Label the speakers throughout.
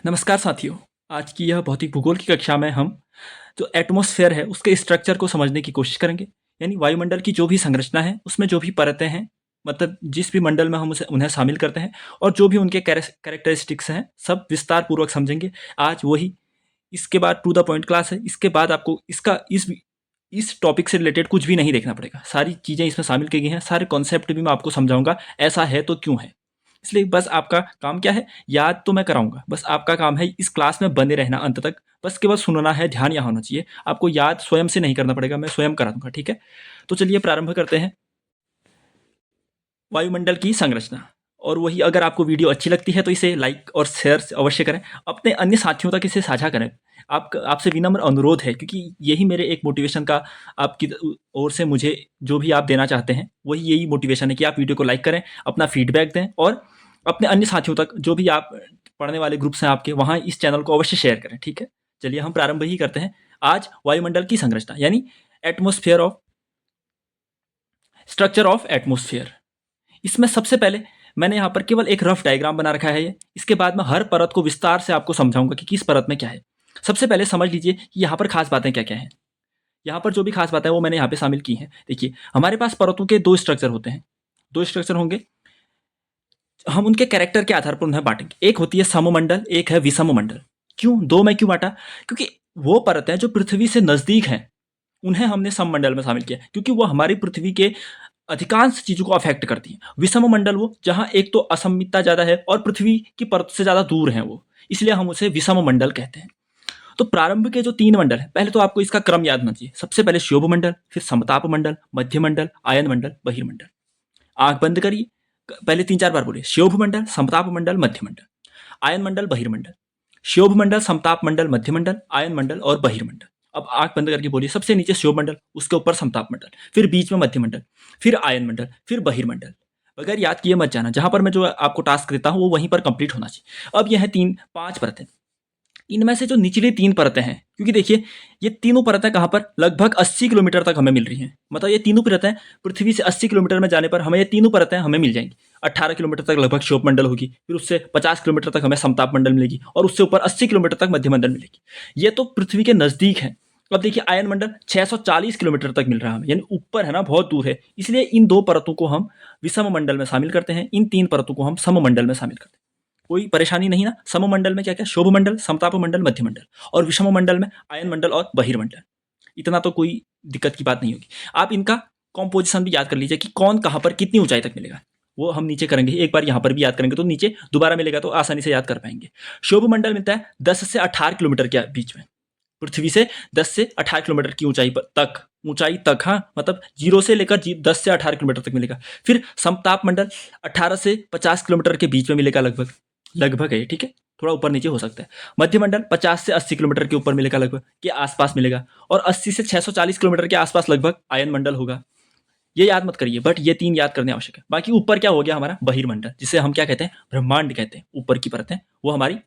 Speaker 1: नमस्कार साथियों। आज की यह भौतिक भूगोल की कक्षा में हम जो एटमॉस्फेयर है उसके स्ट्रक्चर को समझने की कोशिश करेंगे। यानी वायुमंडल की जो भी संरचना है उसमें जो भी परतें हैं, मतलब जिस भी मंडल में हम उसे उन्हें शामिल करते हैं और जो भी उनके कैरेक्टरिस्टिक्स हैं सब विस्तार पूर्वक समझेंगे। आज वही इसके बाद टू द पॉइंट क्लास है। इसके बाद आपको इसका इस टॉपिक से रिलेटेड कुछ भी नहीं देखना पड़ेगा। सारी चीज़ें इसमें शामिल की गई हैं, सारे कॉन्सेप्ट भी मैं आपको समझाऊंगा, ऐसा है तो क्यों है। इसलिए बस आपका काम क्या है, याद तो मैं कराऊंगा, बस आपका काम है इस क्लास में बने रहना अंत तक। बस केवल सुनना है, ध्यान यहाँ होना चाहिए। आपको याद स्वयं से नहीं करना पड़ेगा, मैं स्वयं करा दूंगा, ठीक है। तो चलिए प्रारंभ करते हैं वायुमंडल की संरचना। और वही, अगर आपको वीडियो अच्छी लगती है तो इसे लाइक और शेयर अवश्य करें, अपने अन्य साथियों तक इसे साझा करें। आपसे विनम्र अनुरोध है, क्योंकि यही मेरे एक मोटिवेशन का आपकी ओर से मुझे जो भी आप देना चाहते हैं वही यही मोटिवेशन है कि आप वीडियो को लाइक करें, अपना फीडबैक दें और अपने अन्य साथियों तक, जो भी आप पढ़ने वाले ग्रुप्स हैं आपके, वहाँ इस चैनल को अवश्य शेयर करें, ठीक है। चलिए हम प्रारंभ ही करते हैं। आज वायुमंडल की संरचना यानी atmosphere of structure of atmosphere. इसमें सबसे पहले मैंने यहाँ पर केवल एक रफ डायग्राम बना रखा है ये। इसके बाद मैं हर परत को विस्तार से आपको समझाऊंगा कि किस परत में क्या है। सबसे पहले समझ लीजिए कि यहाँ पर खास बातें क्या क्या हैं। यहाँ पर जो भी खास बातें हैं वो मैंने यहाँ पे शामिल की हैं। देखिए, हमारे पास परतों के दो स्ट्रक्चर होते हैं, दो स्ट्रक्चर होंगे। हम उनके कैरेक्टर के आधार पर उन्हें बांटेंगे। एक होती है सममंडल, एक है विषम मंडल। क्यों दो में क्यों बांटा? क्योंकि वो परतें जो पृथ्वी से नजदीक हैं उन्हें हमने सममंडल में शामिल किया, क्योंकि वो हमारी पृथ्वी के अधिकांश चीजों को अफेक्ट करती है। विषम मंडल वो जहां एक तो असममितता ज्यादा है और पृथ्वी की परत से ज्यादा दूर है वो, इसलिए हम उसे विषम मंडल कहते हैं। तो प्रारंभ के जो तीन मंडल है, पहले तो आपको इसका क्रम याद होना चाहिए। सबसे पहले क्षोभ मंडल, फिर समताप मंडल, मध्य मंडल, आयन मंडल, बहिर्मंडल। आंख बंद करिए, पहले तीन चार बार बोलिए। क्षोभ मंडल, समताप मंडल, मध्य मंडल, आयन मंडल, बहिर्मंडल। क्षोभ मंडल, समताप मंडल, मध्य मंडल, आयन मंडल और बहिर्मंडल। अब आंख बंद करके बोलिए। सबसे नीचे क्षोभ मंडल, उसके ऊपर समताप मंडल, फिर बीच में मध्य मंडल, फिर आयन मंडल, फिर बहिर्मंडल। बगैर याद किए मत जाना, जहां पर मैं जो आपको टास्क देता हूं वो वहीं पर कंप्लीट होना चाहिए। अब यह है तीन पांच परतें। इनमें से जो निचली तीन परतें हैं, क्योंकि देखिए ये तीनों परतें कहाँ पर लगभग 80 किलोमीटर तक हमें मिल रही हैं। मतलब ये तीनों परतें पृथ्वी से 80 किलोमीटर में जाने पर हमें ये तीनों परतें हमें मिल जाएंगी। 18 किलोमीटर तक लगभग क्षोभ मंडल होगी, फिर उससे 50 किलोमीटर तक हमें समताप मंडल मिलेगी और उससे ऊपर 80 किलोमीटर तक मध्य मंडल मिलेगी। ये तो पृथ्वी के नजदीक है। अब देखिए आयन मंडल 640 किलोमीटर तक मिल रहा है हमें, यानी ऊपर है ना, बहुत दूर है। इसलिए इन दो परतों को हम विषम मंडल में शामिल करते हैं, इन तीन परतों को हम सममंडल में शामिल करते हैं। कोई परेशानी नहीं ना। सममंडल में क्या क्या, शोभ मंडल, समताप मंडल, मध्य मंडल, और विषम मंडल में आयन मंडल और बहिर्मंडल। इतना तो कोई दिक्कत की बात नहीं होगी। आप इनका कॉम्पोजिशन भी याद कर लीजिए कि कौन कहाँ पर कितनी ऊंचाई तक मिलेगा। वो हम नीचे करेंगे, एक बार यहाँ पर भी याद करेंगे तो नीचे दोबारा मिलेगा, तो आसानी से याद कर पाएंगे। शोभ मंडल मिलता है 10 से 18 किलोमीटर के बीच में, पृथ्वी से 10 से 18 किलोमीटर की ऊंचाई तक, हाँ, मतलब 0 से लेकर 10 से 18 किलोमीटर तक मिलेगा। फिर समताप मंडल 18 से 50 किलोमीटर के बीच में मिलेगा, लगभग लगभग है, ठीक है, थोड़ा ऊपर नीचे हो सकता है। मध्य मंडल 50 से 80 किलोमीटर के ऊपर मिलेगा, लगभग के आसपास मिलेगा। और 80 से 640 किलोमीटर के आसपास लगभग आयन मंडल होगा। ये याद मत करिए, बट ये तीन याद करने आवश्यक है। बाकी ऊपर क्या हो गया हमारा बहिर्मंडल, जिसे हम क्या कहते हैं, ब्रह्मांड कहते हैं। ऊपर की परत है वो हमारी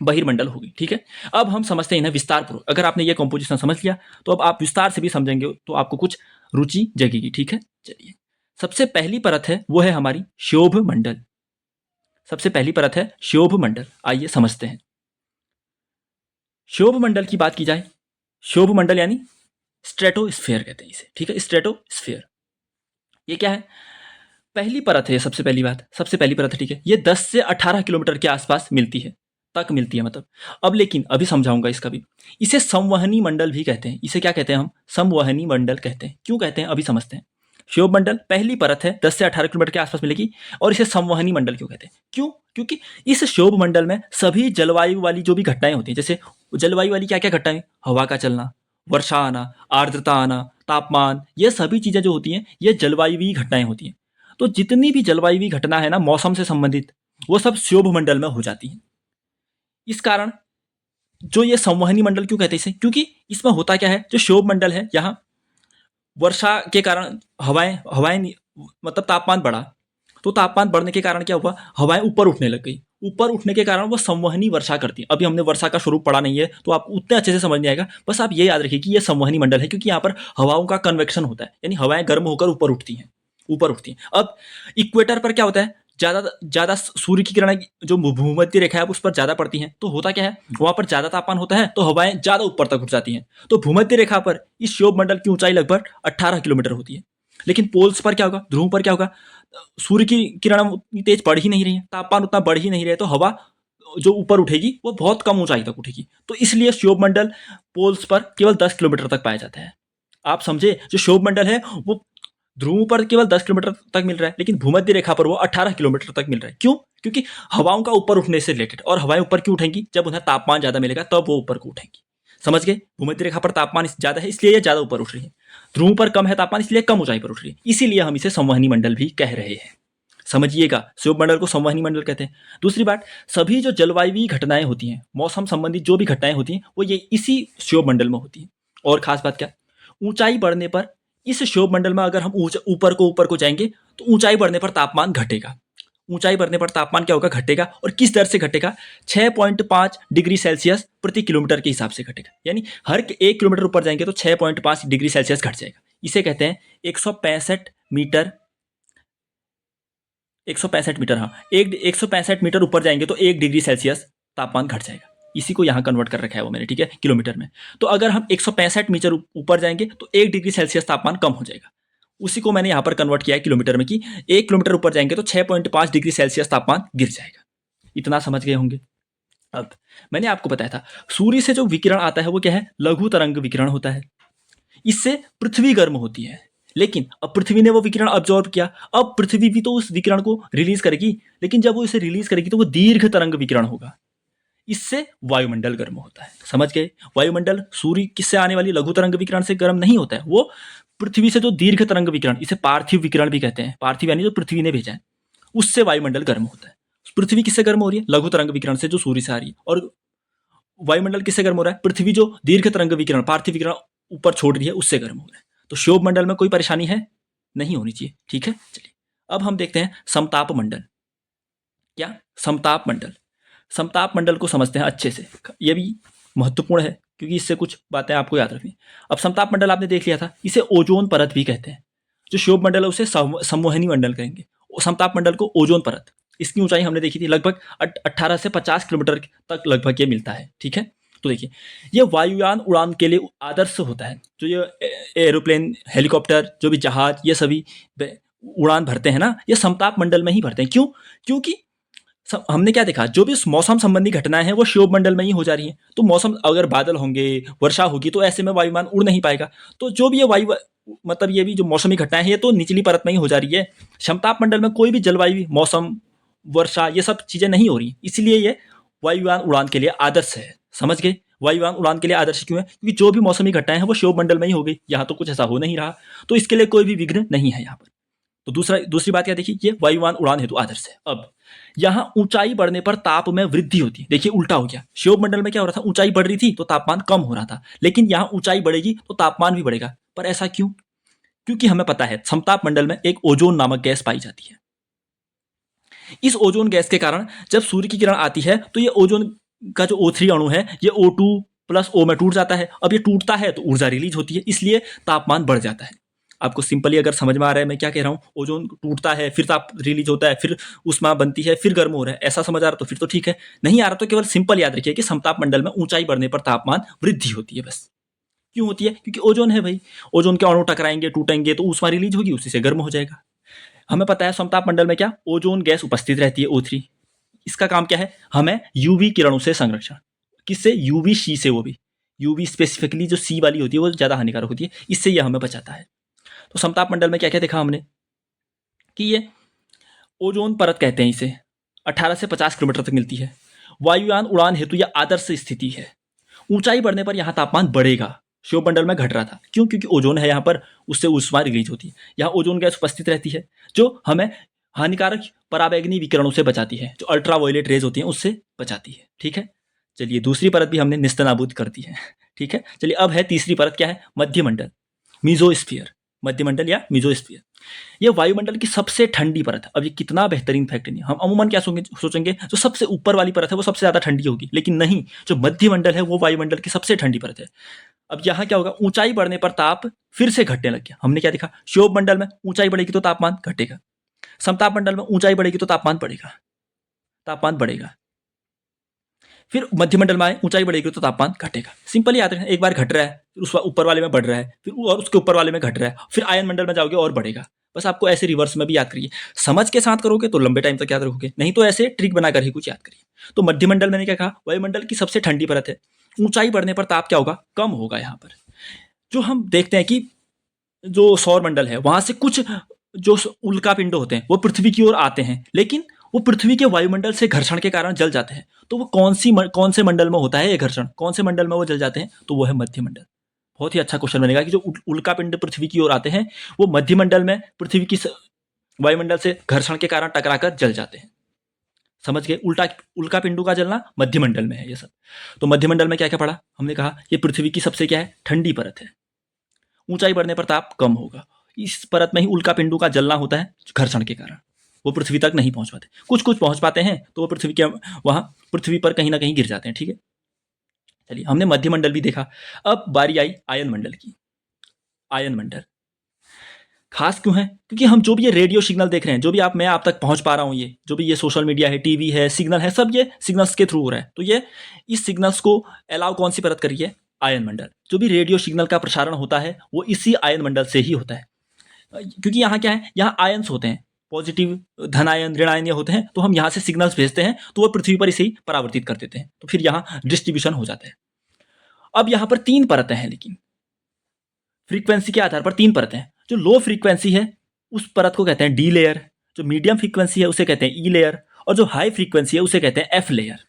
Speaker 1: बहिर्मंडल होगी, ठीक है। अब हम समझते हैं इन्हें विस्तार पूर्वक। अगर आपने ये कंपोजिशन समझ लिया तो अब आप विस्तार से भी समझेंगे तो आपको कुछ रुचि जगेगी, ठीक है। चलिए, सबसे पहली परत है वो है हमारी क्षोभ मंडल। सबसे पहली परत है क्षोभ मंडल। आइए समझते हैं। क्षोभ मंडल की बात की जाए, क्षोभ मंडल यानी स्ट्रेटोस्फेयर कहते हैं इसे, ठीक है, स्ट्रेटोस्फेयर। ये क्या है? पहली परत है, सबसे पहली बात, सबसे पहली परत है, ठीक है। ये 10 से 18 किलोमीटर के आसपास मिलती है, तक मिलती है मतलब। अब लेकिन अभी समझाऊंगा इसका भी। इसे संवहनी मंडल भी कहते हैं। इसे क्या कहते हैं हम? संवहनी मंडल कहते हैं। क्यों कहते हैं अभी समझते हैं। क्षोभ मंडल पहली परत है, 10 से 18 किलोमीटर के आसपास मिलेगी, और इसे संवहनी मंडल क्यों कहते हैं? क्यों? क्योंकि इस क्षोभ मंडल में सभी जलवायु वाली जो भी घटनाएं होती हैं, जैसे जलवायु वाली क्या क्या घटनाएं, हवा का चलना, वर्षा आना, आर्द्रता आना, तापमान, ये सभी चीजें जो होती हैं ये जलवायुवी घटनाएं होती हैं। तो जितनी भी जलवायुवी घटना है ना मौसम से संबंधित, वो सब क्षोभ मंडल में हो जाती हैं। इस कारण जो ये संवहनी मंडल क्यों कहते हैं इसे, क्योंकि इसमें होता क्या है, जो क्षोभ मंडल है यहाँ वर्षा के कारण हवाएं हवाएं मतलब तापमान बढ़ा, तो तापमान बढ़ने के कारण क्या हुआ, हवाएं ऊपर उठने लग गई। ऊपर उठने के कारण वो संवहनी वर्षा करती है। अभी हमने वर्षा का स्वरूप पढ़ा नहीं है तो आप उतने अच्छे से समझ नहीं आएगा, बस आप ये याद रखिए कि ये संवहनी मंडल है, क्योंकि यहाँ पर हवाओं का कन्वेक्शन होता है, यानी हवाएं गर्म होकर ऊपर उठती हैं, ऊपर उठती हैं। अब इक्वेटर पर क्या होता है, ज़्यादा सूर्य की किरणें जो भूमध्य रेखा है उस पर ज़्यादा पड़ती हैं, तो होता क्या है, वहाँ पर ज़्यादा तापमान होता है तो हवाएं ज़्यादा ऊपर तक उठ जाती हैं। तो भूमध्य रेखा पर इस क्षोभ मंडल की ऊंचाई लगभग 18 किलोमीटर होती है। लेकिन पोल्स पर क्या होगा, ध्रुव पर क्या होगा, सूर्य की किरण उतनी तेज बढ़ ही नहीं रही है, तापमान उतना बढ़ ही नहीं रहा है, तो हवा जो ऊपर उठेगी वो बहुत कम ऊंचाई तक उठेगी। तो इसलिए क्षोभ मंडल पोल्स पर केवल 10 किलोमीटर तक पाया जाता है। आप समझे, जो क्षोभ मंडल है वो ध्रुव पर केवल 10 किलोमीटर तक मिल रहा है, लेकिन भूमध्य रेखा पर वो 18 किलोमीटर तक मिल रहा है। क्यों? क्योंकि हवाओं का ऊपर उठने से रिलेटेड, और हवाएं ऊपर क्यों उठेंगी, जब उन्हें तापमान ज़्यादा मिलेगा तब वो ऊपर को उठेंगी। समझ गए, भूमध्य रेखा पर तापमान ज़्यादा है इसलिए ये ज़्यादा ऊपर उठ रही है, ध्रुव पर कम है तापमान इसलिए कम ऊंचाई पर उठ रही है, इसीलिए हम इसे संवहनी मंडल भी कह रहे हैं। समझिएगा, क्षोभ मंडल को संवहनी मंडल कहते हैं। दूसरी बात, सभी जो जलवायु घटनाएं होती हैं, मौसम संबंधित जो भी घटनाएं होती हैं, वो ये इसी क्षोभ मंडल में होती हैं। और खास बात क्या, ऊंचाई बढ़ने पर इस क्षोभ मंडल में अगर हम ऊपर को जाएंगे तो ऊंचाई बढ़ने पर तापमान घटेगा। ऊंचाई बढ़ने पर तापमान क्या होगा, घटेगा, और किस दर से घटेगा, 6.5 डिग्री सेल्सियस प्रति किलोमीटर के हिसाब से घटेगा। यानी हर 1 किलोमीटर ऊपर जाएंगे तो 6.5 डिग्री सेल्सियस घट जाएगा। इसे कहते हैं 165 मीटर, 165 मीटर, हाँ, 165 मीटर ऊपर जाएंगे तो 1 डिग्री सेल्सियस तापमान घट जाएगा। इसी को यहाँ कन्वर्ट कर रखा है वो मैंने, ठीक है, किलोमीटर में। तो अगर हम 165 मीटर ऊपर जाएंगे तो 1 डिग्री सेल्सियस तापमान कम हो जाएगा। उसी को मैंने यहाँ पर कन्वर्ट किया है किलोमीटर में, कि 1 किलोमीटर ऊपर जाएंगे तो 6.5 डिग्री सेल्सियस तापमान गिर जाएगा। इतना समझ गए होंगे। अब मैंने आपको बताया था सूर्य से जो विकिरण आता है वो क्या है, लघु तरंग विकिरण होता है। इससे पृथ्वी गर्म होती है, लेकिन अब पृथ्वी ने वो विकिरण अब्जॉर्ब किया, अब पृथ्वी भी तो उस विकिरण को रिलीज करेगी, लेकिन जब वो इसे रिलीज करेगी तो वो दीर्घ तरंग विकिरण होगा। इससे वायुमंडल गर्म होता है। समझ गए, वायुमंडल सूर्य किससे आने वाली लघु तरंग विकिरण से गर्म नहीं होता है, वो पृथ्वी से जो दीर्घ तरंग विकिरण, इसे पार्थिव विकिरण भी कहते हैं, पार्थिव यानी जो पृथ्वी ने भेजा है, उससे वायुमंडल गर्म होता है। पृथ्वी किससे गर्म हो रही है, लघु तरंग विकिरण से जो सूर्य से आ रही है। और वायुमंडल किससे गर्म हो रहा है, पृथ्वी जो दीर्घ तरंग विकिरण, पार्थिव विकिरण ऊपर छोड़ रही है उससे गर्म हो रहा है। तो क्षोभ मंडल में कोई परेशानी है, नहीं होनी चाहिए, ठीक है। चलिए अब हम देखते हैं समताप मंडल। क्या, समताप मंडल। समताप मंडल को समझते हैं अच्छे से, ये भी महत्वपूर्ण है क्योंकि इससे कुछ बातें आपको याद रखनी। अब समताप मंडल आपने देख लिया था, इसे ओजोन परत भी कहते हैं। जो क्षोभ मंडल है उसे संवहनी मंडल कहेंगे, समताप मंडल को ओजोन परत। इसकी ऊंचाई हमने देखी थी लगभग 18 से 50 किलोमीटर तक लगभग ये मिलता है, ठीक है। तो देखिए, ये वायुयान उड़ान के लिए आदर्श होता है। जो ये एरोप्लेन, हेलीकॉप्टर, जो भी जहाज, ये सभी उड़ान भरते हैं ना, ये समताप मंडल में ही भरते हैं। क्यों? क्योंकि हमने क्या देखा, जो भी मौसम संबंधी घटनाएं हैं वो क्षोभ मंडल में ही हो जा रही हैं। तो मौसम, अगर बादल होंगे, वर्षा होगी, तो ऐसे में वायुमान उड़ नहीं पाएगा। तो जो भी ये वायु, मतलब ये भी जो मौसमी घटनाएं हैं ये तो निचली परत में ही हो जा रही है। समताप मंडल में कोई भी जलवायु, मौसम, वर्षा, ये सब चीजें नहीं हो रही, इसलिए ये वायुयान उड़ान के लिए आदर्श है। समझ गए, वायुयान उड़ान के लिए आदर्श क्यों है, क्योंकि जो भी मौसमी घटनाएं हैं वो क्षोभ मंडल में ही हो गई, यहाँ तो कुछ ऐसा हो नहीं रहा, तो इसके लिए कोई भी विघ्न नहीं है यहाँ पर। तो दूसरी बात क्या देखिए, ये वायुयान उड़ान हेतु आदर्श है। अब यहाँ ऊंचाई बढ़ने पर ताप में वृद्धि होती है। देखिए उल्टा हो गया, क्षोभ मंडल में क्या हो रहा था, ऊंचाई बढ़ रही थी तो तापमान कम हो रहा था, लेकिन यहाँ ऊंचाई बढ़ेगी तो तापमान भी बढ़ेगा। पर ऐसा क्यों? क्योंकि हमें पता है समताप मंडल में एक ओजोन नामक गैस पाई जाती है। इस ओजोन गैस के कारण जब सूर्य की किरण आती है तो ये ओजोन का जो O3 अणु है ये O2 प्लस O में टूट जाता है। अब ये टूटता है तो ऊर्जा रिलीज होती है, इसलिए तापमान बढ़ जाता है। आपको सिंपली अगर समझ में आ रहा है मैं क्या कह रहा हूँ, ओजोन टूटता है, फिर ताप रिलीज होता है, फिर ऊष्मा बनती है, फिर गर्म हो रहा है, ऐसा समझ आ रहा तो फिर तो ठीक है। नहीं आ रहा तो केवल सिंपल याद रखिए कि समताप मंडल में ऊंचाई बढ़ने पर तापमान वृद्धि होती है, बस। क्यों होती है? क्योंकि ओजोन है भाई, ओजोन के अणु टकराएंगे, टूटेंगे तो ऊष्मा रिलीज होगी, उसी से गर्म हो जाएगा। हमें पता है समताप मंडल में क्या, ओजोन गैस उपस्थित रहती है, O3। इसका काम क्या है, हमें यूवी किरणों से संरक्षण। किससे? यूवी सी से। वो भी यूवी स्पेसिफिकली जो सी वाली होती है वो ज़्यादा हानिकारक होती है, इससे यह हमें बचाता है। तो समताप मंडल में क्या क्या देखा हमने कि ये ओजोन परत कहते हैं इसे, 18 से 50 किलोमीटर तक मिलती है। वायुयान उड़ान हेतु यह आदर्श स्थिति है। ऊंचाई बढ़ने पर यहाँ तापमान बढ़ेगा, क्षोभ मंडल में घट रहा था। क्यों? क्योंकि ओजोन है यहाँ पर, उससे ऊष्मा रिलीज होती है। यहाँ ओजोन गैस उपस्थित रहती है जो हमें हानिकारक पराबैंगनी विकिरणों से बचाती है, जो अल्ट्रा वायलेट रेज होती हैं उससे बचाती है, ठीक है। चलिए दूसरी परत भी हमने निस्तनाबूद कर दी है, ठीक है। चलिए अब है तीसरी परत, क्या है, मध्यमंडल, मीजोस्फीयर। मध्यमंडल या मीजोस्फीयर, ये वायुमंडल की सबसे ठंडी परत है। अब ये कितना बेहतरीन फैक्ट नहीं, हम अमूमन क्या सोचेंगे जो सबसे ऊपर वाली परत है वो सबसे ज़्यादा ठंडी होगी, लेकिन नहीं, जो मध्यमंडल है वो वायुमंडल की सबसे ठंडी परत है। अब यहाँ क्या होगा, ऊंचाई बढ़ने पर ताप फिर से घटने लग गया। हमने क्या देखा, क्षोभ मंडल में ऊंचाई बढ़ेगी तो तापमान घटेगा, समताप मंडल में ऊंचाई बढ़ेगी तो तापमान बढ़ेगा, तापमान बढ़ेगा। फिर मध्य मंडल में आए, ऊंचाई बढ़ेगी तो तापमान घटेगा। सिंपल याद रखना, एक बार घट रहा है, फिर उस ऊपर वाले में बढ़ रहा है, फिर और उसके ऊपर वाले में घट रहा है, फिर आयन मंडल में जाओगे और बढ़ेगा। बस आपको ऐसे रिवर्स में भी याद करिए। समझ के साथ करोगे तो लंबे टाइम तक याद रखोगे, नहीं तो ऐसे ट्रिक बनाकर ही कुछ याद करिए। तो मध्य मंडल मैंने क्या कहा, वायुमंडल की सबसे ठंडी परत है। ऊंचाई बढ़ने पर ताप क्या होगा, कम होगा। यहाँ पर जो हम देखते हैं कि जो सौर मंडल है वहां से कुछ जो उल्का पिंड होते हैं वो पृथ्वी की ओर आते हैं, लेकिन वो पृथ्वी के वायुमंडल से घर्षण के कारण जल जाते हैं। तो वो कौन से मंडल में होता है ये घर्षण, कौन से मंडल में वो जल जाते हैं, तो वो है मध्य मंडल। बहुत ही अच्छा क्वेश्चन बनेगा कि जो उल्का पिंड पृथ्वी की ओर आते हैं वो मध्य मंडल में पृथ्वी की वायुमंडल से घर्षण के कारण टकराकर जल जाते हैं। समझ गए, उल्का पिंडों का जलना मध्य मंडल में है ये सब। तो मध्य मंडल में क्या क्या पढ़ा हमने, कहा ये पृथ्वी की सबसे क्या है, ठंडी परत है। ऊंचाई बढ़ने पर ताप कम होगा। इस परत में ही उल्का पिंडों का जलना होता है घर्षण के कारण, वो पृथ्वी तक नहीं पहुंच पाते। कुछ कुछ पहुंच पाते हैं तो वो पृथ्वी के वहां पृथ्वी पर कहीं ना कहीं गिर जाते हैं। ठीक है, चलिए हमने मध्य मंडल भी देखा। अब बारी आई आयन मंडल की। आयन मंडल खास क्यों है, क्योंकि हम जो भी ये रेडियो सिग्नल देख रहे हैं, जो भी मैं आप तक पहुंच पा रहा हूं, ये जो भी ये सोशल मीडिया है, टीवी है, सिग्नल है, सब ये सिग्नल्स के थ्रू हो रहा है। तो ये इस सिग्नल्स को अलाउ कौन सी परत करी है, आयन मंडल। जो भी रेडियो सिग्नल का प्रसारण होता है वो इसी आयन मंडल से ही होता है। क्योंकि यहाँ क्या है, यहाँ आयन्स होते हैं, पॉजिटिव धन आयन ऋण आयन ये होते हैं, तो हम यहाँ से सिग्नल्स भेजते हैं तो वो पृथ्वी पर इसे ही परावर्तित कर देते हैं, तो फिर यहाँ डिस्ट्रीब्यूशन हो जाता है। अब यहाँ पर 3 परतें हैं, लेकिन फ्रीक्वेंसी के आधार पर 3 परतें हैं। जो लो फ्रीक्वेंसी है उस परत को कहते हैं डी लेयर, जो मीडियम फ्रीक्वेंसी है उसे कहते हैं ई लेयर, और जो हाई फ्रीक्वेंसी है उसे कहते हैं एफ लेयर।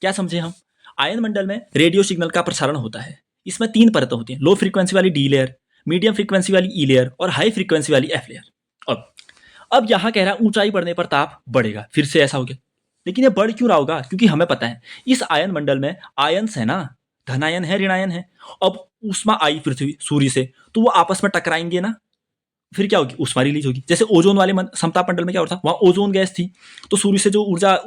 Speaker 1: क्या समझे हम, आयन मंडल में रेडियो सिग्नल का प्रसारण होता है, इसमें 3 परतें होती हैं, लो फ्रीक्वेंसी वाली डी लेयर, मीडियम फ्रीक्वेंसी वाली ई लेयर और हाई फ्रीक्वेंसी वाली एफ लेयर। अब यहाँ कह रहा है ऊंचाई बढ़ने पर ताप बढ़ेगा, फिर से ऐसा हो गया। लेकिन ये बढ़ क्यों रहा होगा, क्योंकि हमें पता है इस आयन मंडल में आयन्स है ना, धनायन है ऋणायन है। अब ऊष्मा आई पृथ्वी सूर्य से, तो वो आपस में टकराएंगे ना, फिर क्या होगी, ऊष्मा रिलीज होगी। जैसे ओजोन वाले समताप मंडल में क्या होता था, वहां ओजोन गैस थी, तो सूर्य से जो ऊर्जा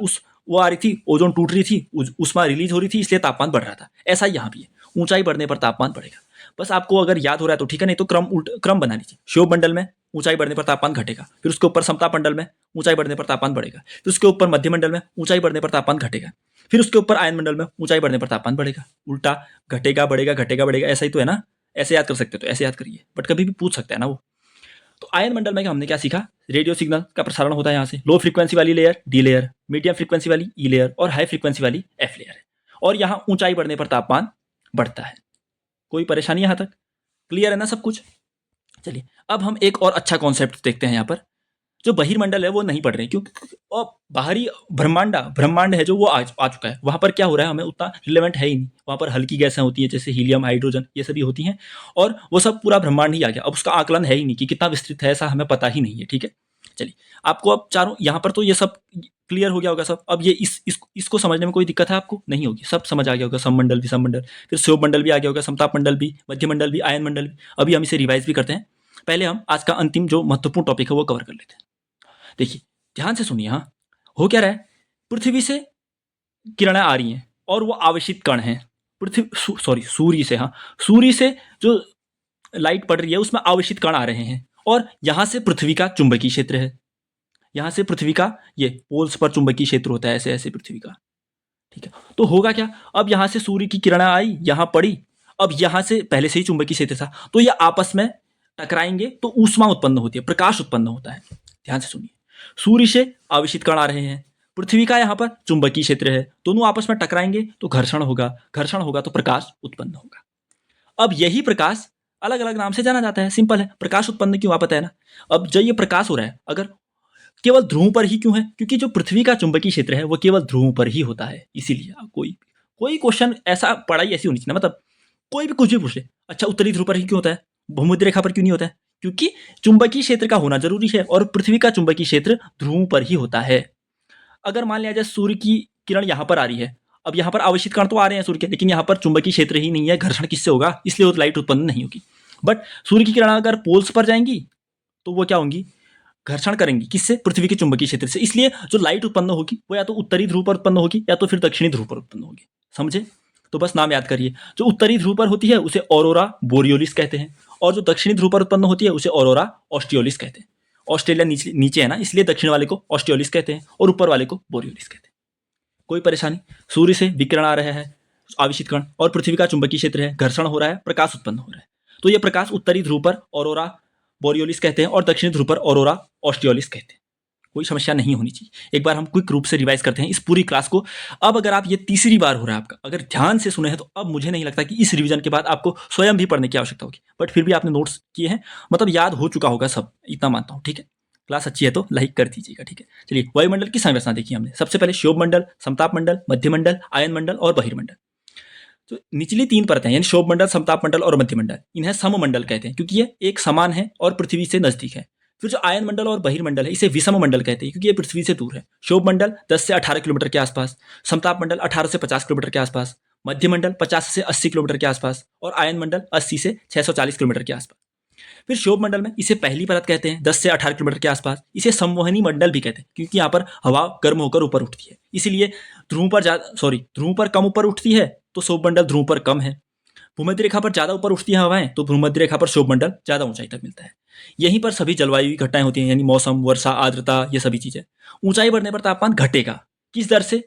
Speaker 1: वो आ रही थी, ओजोन टूट रही थी, ऊष्मा रिलीज हो रही थी, इसलिए तापमान बढ़ रहा था। ऐसा ही यहाँ भी है, ऊंचाई बढ़ने पर तापमान बढ़ेगा। बस आपको अगर याद हो रहा है तो ठीक है, नहीं तो क्रम बना लीजिए। क्षोभ मंडल में ऊंचाई बढ़ने पर तापमान घटेगा, फिर उसके ऊपर समताप मंडल में ऊंचाई बढ़ने पर तापमान बढ़ेगा, फिर उसके ऊपर मध्य मंडल में ऊंचाई बढ़ने पर तापमान घटेगा, फिर उसके ऊपर आयन मंडल में ऊंचाई बढ़ने पर तापमान बढ़ेगा। उल्टा घटेगा बढ़ेगा घटेगा बढ़ेगा, ऐसा ही तो है ना। ऐसे याद कर सकते हो तो ऐसे याद करिए, बट कभी भी पूछ सकते हैं ना वो। तो आयन मंडल में हमने क्या सीखा, रेडियो सिग्नल का प्रसारण होता है यहाँ से, लो फ्रीक्वेंसी वाली layer D layer, medium frequency वाली ई लेयर और हाई फ्रीक्वेंसी वाली एफ लेयर है। और यहाँ ऊंचाई बढ़ने पर तापमान बढ़ता है। कोई परेशानी यहाँ तक क्लियर है ना सब कुछ। चलिए अब हम एक और अच्छा कॉन्सेप्ट देखते हैं। यहाँ पर जो बहिर्मंडल है वो नहीं पढ़ रहे हैं, क्योंकि बाहरी ब्रह्मांड है जो वो आ चुका है। वहाँ पर क्या हो रहा है हमें उतना रिलेवेंट है ही नहीं। वहाँ पर हल्की गैसें होती हैं, जैसे हीलियम, हाइड्रोजन, ये सभी होती हैं, और वो सब पूरा ब्रह्मांड ही आ गया। अब उसका आकलन है ही नहीं कि कितना विस्तृत है, ऐसा हमें पता ही नहीं है। ठीक है, चलिए आपको अब चारों यहाँ पर तो ये सब क्लियर हो गया होगा सब। अब ये इसको समझने में कोई दिक्कत है आपको, नहीं होगी, सब समझ आ गया होगा। सममंडल, विषममंडल, फिर क्षोभ मंडल भी आ गया होगा, समताप मंडल भी, मध्य मंडल भी, आयन मंडल भी। अभी हम इसे रिवाइज भी करते हैं। पहले हम आज का अंतिम जो महत्वपूर्ण टॉपिक है वो कवर कर लेते हैं। देखिए ध्यान से सुनिए। हाँ, हो क्या रहा है, पृथ्वी से किरणें आ रही हैं और वो आवेशित कण हैं। सूर्य से, हाँ, सूर्य से जो लाइट पड़ रही है उसमें आवेशित कण आ रहे हैं, और यहां से पृथ्वी का चुंबकीय क्षेत्र है। यहां से पृथ्वी का ये पोल्स पर चुंबकीय क्षेत्र होता है, ऐसे ऐसे पृथ्वी का। ठीक है, तो होगा क्या, अब यहां से सूर्य की किरणें आई, यहां पड़ी, अब यहां से पहले से ही चुंबकीय क्षेत्र था, तो ये आपस में टकराएंगे तो ऊष्मा उत्पन्न होती है, प्रकाश उत्पन्न होता है। ध्यान से सुनिए, सूर्य से आवेशित कण आ रहे हैं, पृथ्वी का यहाँ पर चुंबकीय क्षेत्र है, दोनों आपस में टकराएंगे तो घर्षण होगा, घर्षण होगा तो प्रकाश उत्पन्न होगा। अब यही प्रकाश अलग अलग नाम से जाना जाता है, सिंपल है। प्रकाश उत्पन्न क्यों, आप पता है ना। अब जब ये प्रकाश हो रहा है, अगर केवल ध्रुव पर ही क्यों है, क्योंकि जो पृथ्वी का चुंबकीय क्षेत्र है वो केवल ध्रुव पर ही होता है। इसीलिए कोई क्वेश्चन ऐसा, पढ़ाई ऐसी होनी चाहिए ना, मतलब कोई भी कुछ भी पूछ ले, अच्छा उत्तरी ध्रुव पर ही क्यों होता है, भूमध्य रेखा पर क्यों नहीं होता है, क्योंकि चुंबकीय क्षेत्र का होना जरूरी है, और पृथ्वी का चुंबकीय क्षेत्र ध्रुव पर ही होता है। अगर मान लिया जाए सूर्य की किरण यहाँ पर आ रही है, अब यहाँ पर आवेशित कण तो आ रहे हैं सूर्य के, लेकिन यहाँ पर चुंबकीय क्षेत्र ही नहीं है, घर्षण किससे होगा, इसलिए वो लाइट उत्पन्न नहीं होगी। बट सूर्य की किरण अगर पोल्स पर जाएंगी तो वो क्या होंगी, घर्षण करेंगी, किससे, पृथ्वी के चुंबकीय क्षेत्र से। इसलिए जो लाइट उत्पन्न होगी वो या तो उत्तरी ध्रुव पर उत्पन्न होगी या तो फिर दक्षिणी ध्रुव पर उत्पन्न होगी। समझे, तो बस नाम याद करिए। जो उत्तरी ध्रुव पर होती है उसे ऑरोरा बोरियोलिस कहते हैं, और जो दक्षिणी ध्रुव पर उत्पन्न होती है उसे ऑरोरा ऑस्टियोलिस कहते हैं। ऑस्ट्रेलिया नीचे नीचे है ना, इसलिए दक्षिण वाले को ऑस्टियोलिस कहते हैं और ऊपर वाले को बोरियोलिस कहते हैं। कोई परेशानी? सूर्य से विकिरण आ रहा है, आवेशित कण, और पृथ्वी का चुंबकीय क्षेत्र है, घर्षण हो रहा है, प्रकाश उत्पन्न हो रहा है। तो ये प्रकाश उत्तरी ध्रुव पर ऑरोरा बोरियोलिस कहते हैं और दक्षिणी ध्रुव पर ऑरोरा ऑस्टियोलिस कहते हैं। कोई समस्या नहीं होनी चाहिए। एक बार हम क्विक रूप से रिवाइज करते हैं इस पूरी क्लास को। अब अगर आप ये तीसरी बार हो रहा है आपका, अगर ध्यान से सुने हैं तो अब मुझे नहीं लगता कि इस रिवीजन के बाद आपको स्वयं भी पढ़ने की आवश्यकता होगी, बट फिर भी आपने नोट्स किए हैं, मतलब याद हो चुका होगा सब, इतना मानता हूँ। ठीक है, क्लास अच्छी है तो लाइक कर दीजिएगा। ठीक है, चलिए वायुमंडल की संरचना देखिए हमने। सबसे पहले क्षोभ मंडल, समताप मंडल, मध्य मंडल, आयन मंडल और बहिर्मंडल। तो निचली तीन परतें यानी क्षोभ मंडल, समताप मंडल और मध्य मंडल, इन्हें सममंडल कहते हैं क्योंकि ये एक समान है और पृथ्वी से नजदीक है। फिर जो आयन मंडल और बहिर्मंडल है इसे विषम मंडल कहते हैं क्योंकि ये पृथ्वी से दूर है। क्षोभ मंडल 10 से 18 किलोमीटर के आसपास, समताप मंडल 18 से 50 किलोमीटर के आसपास, मध्य मंडल 50 से 80 किलोमीटर के आसपास और आयन मंडल 80 से 640 किलोमीटर के आसपास। फिर क्षोभ मंडल में इसे पहली परत कहते हैं 10 से 18 किलोमीटर के आसपास। इसे संवहनी मंडल भी कहते हैं क्योंकि यहाँ पर हवा गर्म होकर ऊपर उठती है, इसीलिए ध्रुव पर कम ऊपर उठती है तो क्षोभ मंडल ध्रुव पर कम है। भूमध्य रेखा पर ज्यादा ऊपर उठती है हवाएं तो भूमध्य रेखा पर क्षोभ मंडल ज्यादा ऊंचाई तक मिलता है। यहीं पर सभी जलवायु की घटनाएं होती हैं यानी मौसम, वर्षा, आर्द्रता, ये सभी चीजें। ऊंचाई बढ़ने पर तापमान घटेगा। किस दर से?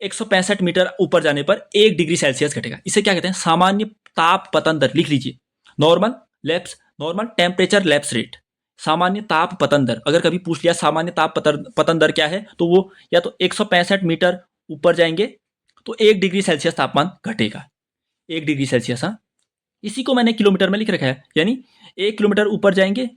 Speaker 1: 165 मीटर ऊपर जाने पर 1 डिग्री सेल्सियस घटेगा। इसे क्या कहते हैं? सामान्य ताप पतन दर। लिख लीजिए, नॉर्मल टेम्परेचर लैप्स रेट, सामान्य ताप पतन दर। अगर कभी पूछ लिया सामान्य ताप पतन दर क्या है, तो वो या तो 165 मीटर ऊपर जाएंगे तो 1 डिग्री सेल्सियस तापमान घटेगा। 1 डिग्री सेल्सियस, हाँ, इसी को मैंने किलोमीटर में लिख रखा है, यानी 1 किलोमीटर ऊपर जाएंगे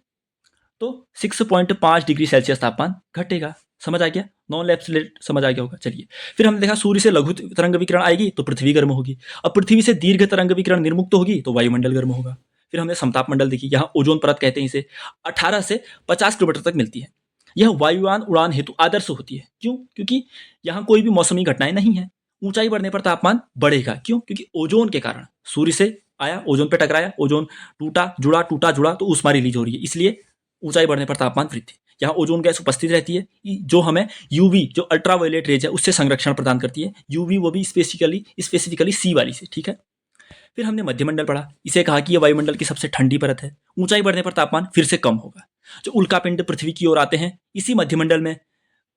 Speaker 1: तो 6.5 डिग्री सेल्सियस तापमान घटेगा। समझ आ गया? नॉन लैप्स रेट समझ आ गया होगा। चलिए, फिर हमने देखा सूर्य से लघु तरंग विकिरण आएगी तो पृथ्वी गर्म होगी। अब पृथ्वी से दीर्घ तरंग विकिरण निर्मुक्त होगी तो वायुमंडल गर्म होगा। फिर हमने समताप मंडल देखी, यहाँ ओजोन परत कहते हैं इसे, 18 से 50 किलोमीटर तक मिलती है। यह वायुयान उड़ान हेतु आदर्श होती है। क्यों? क्योंकि यहाँ कोई भी मौसमी घटनाएं नहीं है। ऊंचाई बढ़ने पर तापमान बढ़ेगा। क्यों? क्योंकि ओजोन के कारण, सूर्य से आया, ओजोन पे टकराया, ओजोन टूटा जुड़ा तो ऊष्मा रिलीज हो रही है, इसलिए ऊंचाई बढ़ने पर तापमान वृद्धि। यहाँ ओजोन गैस उपस्थित रहती है जो हमें यूवी, जो अल्ट्रावायलेट रेज है, उससे संरक्षण प्रदान करती है। यूवी वो भी स्पेसिफिकली सी वाली से। ठीक है, फिर हमने मध्यमंडल पढ़ा। इसे कहा कि यह वायुमंडल की सबसे ठंडी परत है। ऊंचाई बढ़ने पर तापमान फिर से कम होगा। जो उल्कापिंड पृथ्वी की ओर आते हैं इसी मध्यमंडल में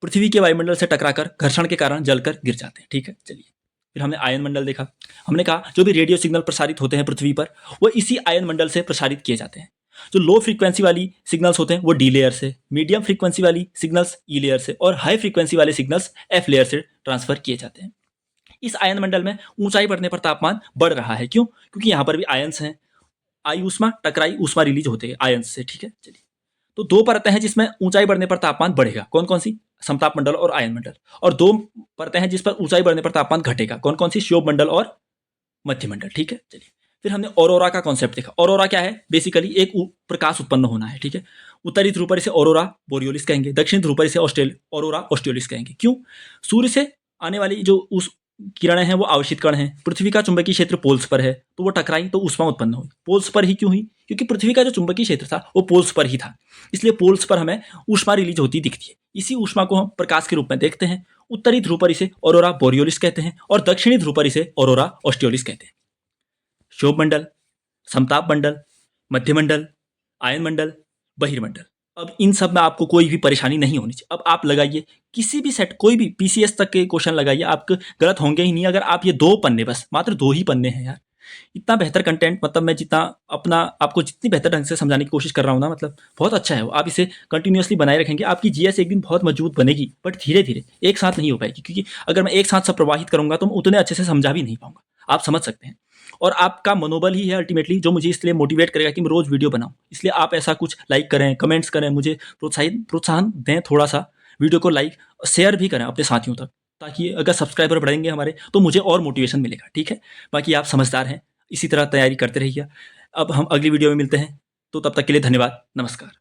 Speaker 1: पृथ्वी के वायुमंडल से टकराकर घर्षण के कारण जलकर गिर जाते हैं। ठीक है, चलिए, फिर हमने आयन मंडल देखा। हमने कहा जो भी रेडियो सिग्नल प्रसारित होते हैं पृथ्वी पर वो इसी आयन मंडल से प्रसारित किए जाते हैं। जो लो फ्रीक्वेंसी वाली सिग्नल्स होते हैं वो डी लेयर से, मीडियम फ्रीक्वेंसी वाली सिग्नल्स ई लेयर से और हाई फ्रीक्वेंसी वाले सिग्नल्स एफ लेयर से ट्रांसफर किए जाते हैं। इस आयन मंडल में ऊंचाई बढ़ने पर तापमान बढ़ रहा है। क्यों? क्योंकि यहाँ पर भी आयंस हैं, आई ऊष्मा टकराई ऊष्मा रिलीज होते हैं आयंस से। ठीक है, चलिए, तो 2 परतें हैं जिसमें ऊंचाई बढ़ने पर तापमान बढ़ेगा। कौन कौन सी? समताप मंडल और आयन मंडल। और 2 परतें हैं जिस पर ऊंचाई बढ़ने पर तापमान घटेगा। कौन कौन सी? क्षोभ मंडल और मध्य मंडल। ठीक है, चलिए, फिर हमने ऑरोरा का कॉन्सेप्ट देखा। ऑरोरा क्या है? बेसिकली एक प्रकाश उत्पन्न होना है। ठीक है, उत्तरी ध्रुव पर इसे ऑरोरा बोरियोलिस कहेंगे, दक्षिण ध्रुव पर इसे ऑरोरा ऑस्टियोलिस कहेंगे। क्यों? सूर्य से आने वाली जो उस किरणें हैं वो आवेशित कण हैं। पृथ्वी का चुंबकीय क्षेत्र पोल्स पर है तो वो टकराई तो ऊष्मा उत्पन्न हुई। पोल्स पर ही क्यों हुई? क्योंकि पृथ्वी का जो चुंबकीय क्षेत्र था वो पोल्स पर ही था, इसलिए पोल्स पर हमें ऊष्मा रिलीज होती दिखती है। इसी ऊष्मा को हम प्रकाश के रूप में देखते हैं। उत्तरी ध्रुव पर इसे ऑरोरा बोरियोलिस कहते हैं और दक्षिणी ध्रुव पर इसे ऑरोरा ऑस्टियोलिस कहते हैं। क्षोभ मंडल, समताप मंडल, मध्य मंडल, आयन मंडल, बहिर्मंडल। अब इन सब में आपको कोई भी परेशानी नहीं होनी चाहिए। अब आप लगाइए किसी भी सेट, कोई भी पीसीएस तक के क्वेश्चन लगाइए, आपके गलत होंगे ही नहीं। अगर आप ये 2 पन्ने, बस मात्र 2 ही पन्ने हैं यार, इतना बेहतर कंटेंट, मतलब मैं जितना अपना आपको जितनी बेहतर ढंग से समझाने की कोशिश कर रहा हूँ ना, मतलब बहुत अच्छा है वो। आप इसे कंटिन्यूअसली बनाए रखेंगे, आपकी जीएस एक दिन बहुत मजबूत बनेगी, बट धीरे धीरे, एक साथ नहीं हो पाएगी, क्योंकि अगर मैं एक साथ सब प्रवाहित करूंगा तो मैं उतने अच्छे से समझा भी नहीं पाऊंगा। आप समझ सकते हैं। और आपका मनोबल ही है अल्टीमेटली जो मुझे इसलिए मोटिवेट करेगा कि मैं रोज वीडियो बनाऊं। इसलिए आप ऐसा कुछ लाइक करें, कमेंट्स करें, मुझे प्रोत्साहन दें थोड़ा सा। वीडियो को लाइक शेयर भी करें अपने साथियों तक, ताकि अगर सब्सक्राइबर बढ़ेंगे हमारे तो मुझे और मोटिवेशन मिलेगा। ठीक है, बाकी आप समझदार हैं, इसी तरह तैयारी करते रहिए। अब हम अगली वीडियो में मिलते हैं, तो तब तक के लिए धन्यवाद, नमस्कार।